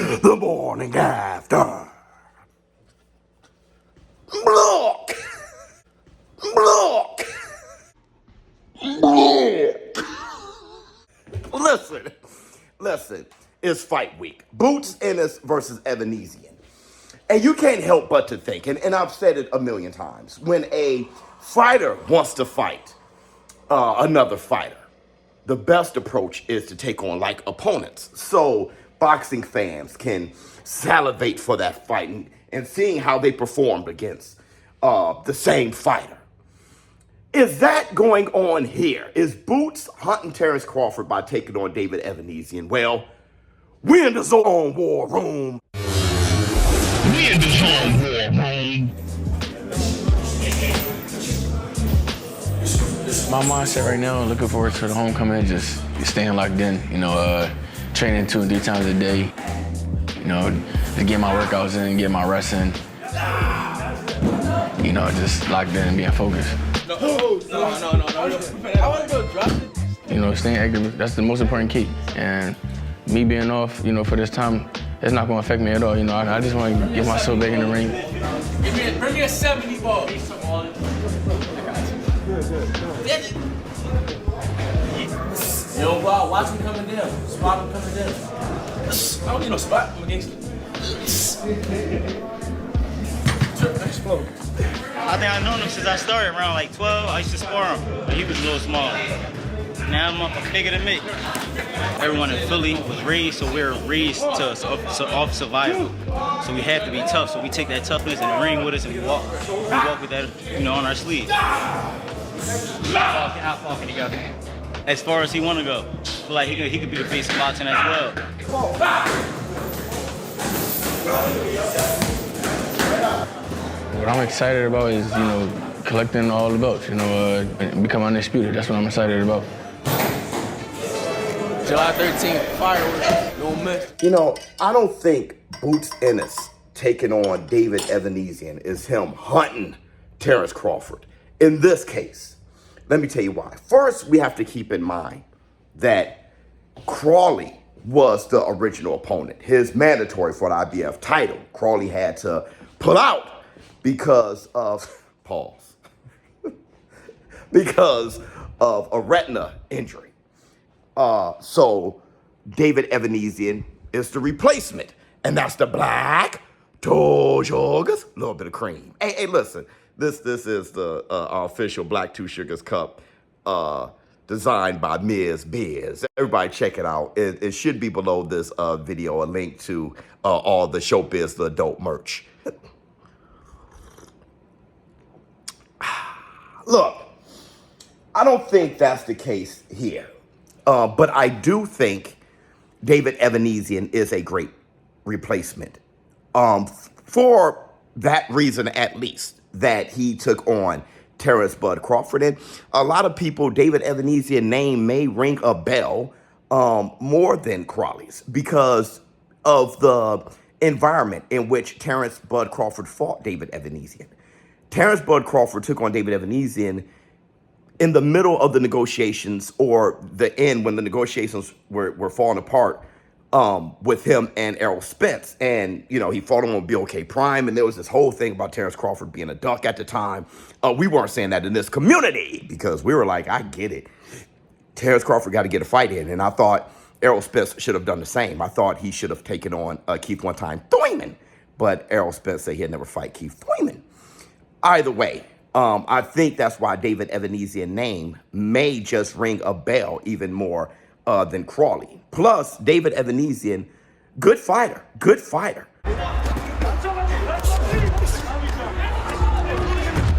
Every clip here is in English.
The morning after. Block. Block. Listen, it's fight week. Boots Ennis versus Evanesian. And you can't help but to think, and I've said it a million times, when a fighter wants to fight another fighter, the best approach is to take on like opponents. So boxing fans can salivate for that fight and seeing how they performed against the same fighter. Is that going on here? Is Boots hunting Terence Crawford by taking on David Evanesian? Well, we in the zone war room. We in the zone war room. My mindset right now, looking forward to the homecoming, just staying locked in, training 2 and 3 times a day, to get my workouts in, get my rest in, just locked in and being focused. No. I want to go drop it. Staying active, that's the most important key. And me being off, for this time, it's not going to affect me at all. I just want to get myself back in the ring. Bring me a 70 ball. Yo, wow, watch me coming down. Spot him coming down. I don't need no spot. I'm against it. Explode. I think I've known him since I started around like 12. I used to spar him, but he was a little small. Now I'm bigger than me. Everyone in Philly was raised, so we're raised off survival. So we have to be tough. So we take that toughness in the ring with us, and we walk with that, on our sleeves. How far can he go? As far as he want to go, feel like he could be the face of boxing as well. What I'm excited about is, collecting all the belts, and become undisputed. That's what I'm excited about. July 13th, fireworks, don't miss. I don't think Boots Ennis taking on David Evanesian is him hunting Terence Crawford. In this case, let me tell you why. First, we have to keep in mind that Crawley was the original opponent. His mandatory for the IBF title, Crawley had to pull out because of, because of a retina injury. So David Evanesian is the replacement. And that's the black two sugars, a little bit of cream. Hey, listen, this is the our official Black Two Sugars Cup designed by Ms. Biz. Everybody check it out. It should be below this video, a link to all the ShowBizz, the adult merch. Look, I don't think that's the case here. But I do think David Evanesian is a great replacement. For that reason, at least, that he took on Terence Bud Crawford. And a lot of people, David Evanesian's name may ring a bell more than Crawley's because of the environment in which Terence Bud Crawford fought David Evanesian. Terence Bud Crawford took on David Evanesian in the middle of the negotiations, or the end when the negotiations were falling apart with him and Errol Spence. And, he fought him on BOK Prime, and there was this whole thing about Terence Crawford being a duck at the time. We weren't saying that in this community because we were like, I get it. Terence Crawford got to get a fight in, and I thought Errol Spence should have done the same. I thought he should have taken on Keith one time Thurman, but Errol Spence said he'd never fight Keith Thurman. Either way, I think that's why David Evanesian's name may just ring a bell even more than Crawley. Plus, David Evanesian, good fighter.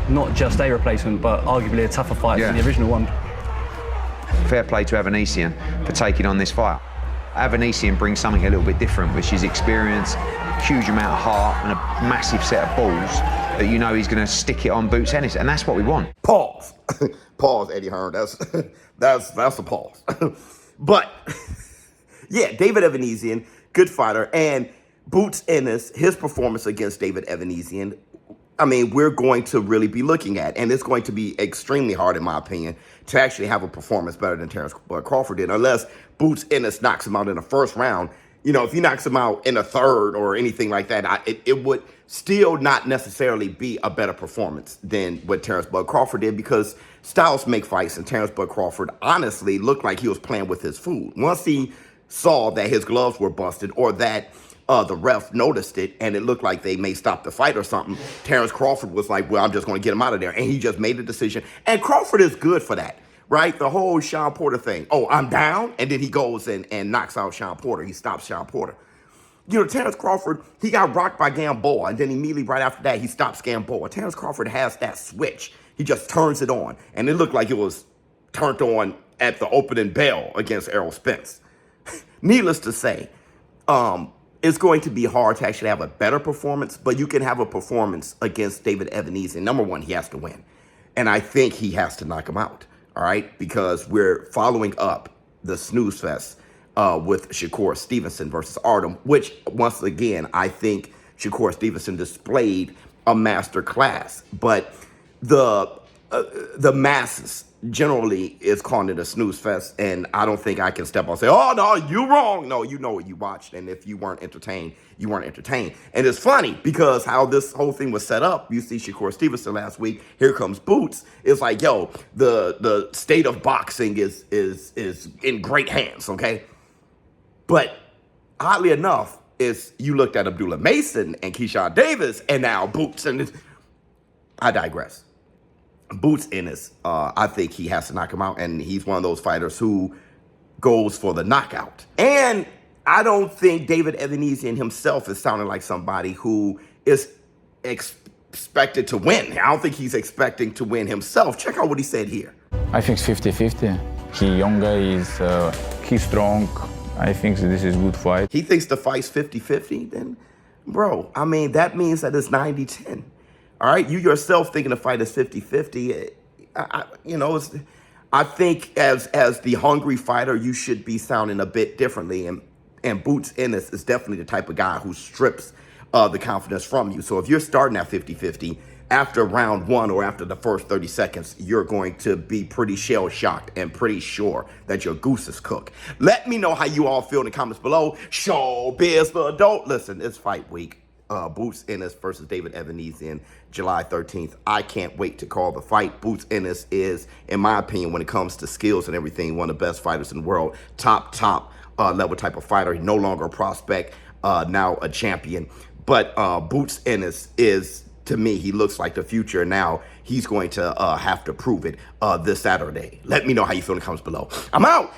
Not just a replacement, but arguably a tougher fight than the original one. Fair play to Evanesian for taking on this fight. Evanesian brings something a little bit different, which is experience, huge amount of heart, and a massive set of balls that he's going to stick it on Boots Ennis, and that's what we want. Pause. Pause, Eddie Hearn. That's a pause. But yeah, David Evanesian, good fighter, and Boots Ennis, his performance against David Evanesian, we're going to really be looking at, and it's going to be extremely hard, in my opinion, to actually have a performance better than Terence Crawford did, unless Boots Ennis knocks him out in the first round if he knocks him out in a third or anything like that, it would still not necessarily be a better performance than what Terence Bud Crawford did, because styles make fights, and Terence Bud Crawford honestly looked like he was playing with his food. Once he saw that his gloves were busted, or that the ref noticed it and it looked like they may stop the fight or something, Terence Crawford was like, well, I'm just going to get him out of there. And he just made a decision. And Crawford is good for that, right? The whole Sean Porter thing. Oh, I'm down. And then he goes and knocks out Sean Porter. He stops Sean Porter. Terence Crawford, he got rocked by Gamboa, and then immediately right after that, he stops Gamboa. Terence Crawford has that switch. He just turns it on, and it looked like it was turned on at the opening bell against Errol Spence. Needless to say, it's going to be hard to actually have a better performance, but you can have a performance against David Evanesian. Number one, he has to win, and I think he has to knock him out, all right, because we're following up the snooze fest with Shakur Stevenson versus Artem, which, once again, I think Shakur Stevenson displayed a master class. But the masses generally is calling it a snooze fest, and I don't think I can step on and say, oh, no, you wrong. No, you know what you watched, and if you weren't entertained, you weren't entertained. And it's funny because how this whole thing was set up. You see Shakur Stevenson last week, here comes Boots. It's like, yo, the state of boxing is in great hands, okay? But oddly enough, you looked at Abdullah Mason and Keyshawn Davis, and now Boots, and I digress. Boots Ennis, I think he has to knock him out, and he's one of those fighters who goes for the knockout. And I don't think David Evanesian himself is sounding like somebody who is expected to win. I don't think he's expecting to win himself. Check out what he said here. I think it's 50-50. He young guy, he's strong. I think this is a good fight. He thinks the fight's 50-50, then, bro, I mean, that means that it's 90-10. All right? You yourself thinking the fight is 50-50, I think as the hungry fighter, you should be sounding a bit differently. And Boots Ennis is definitely the type of guy who strips the confidence from you. So if you're starting at 50-50, after round one or after the first 30 seconds, you're going to be pretty shell-shocked and pretty sure that your goose is cooked. Let me know how you all feel in the comments below. ShowBizz for adult. Listen, it's fight week. Boots Ennis versus David Evanesian, July 13th. I can't wait to call the fight. Boots Ennis is, in my opinion, when it comes to skills and everything, one of the best fighters in the world. Top level type of fighter. He's no longer a prospect, now a champion. But Boots Ennis is, to me, he looks like the future. Now he's going to have to prove it this Saturday. Let me know how you feel in the comments below. I'm out.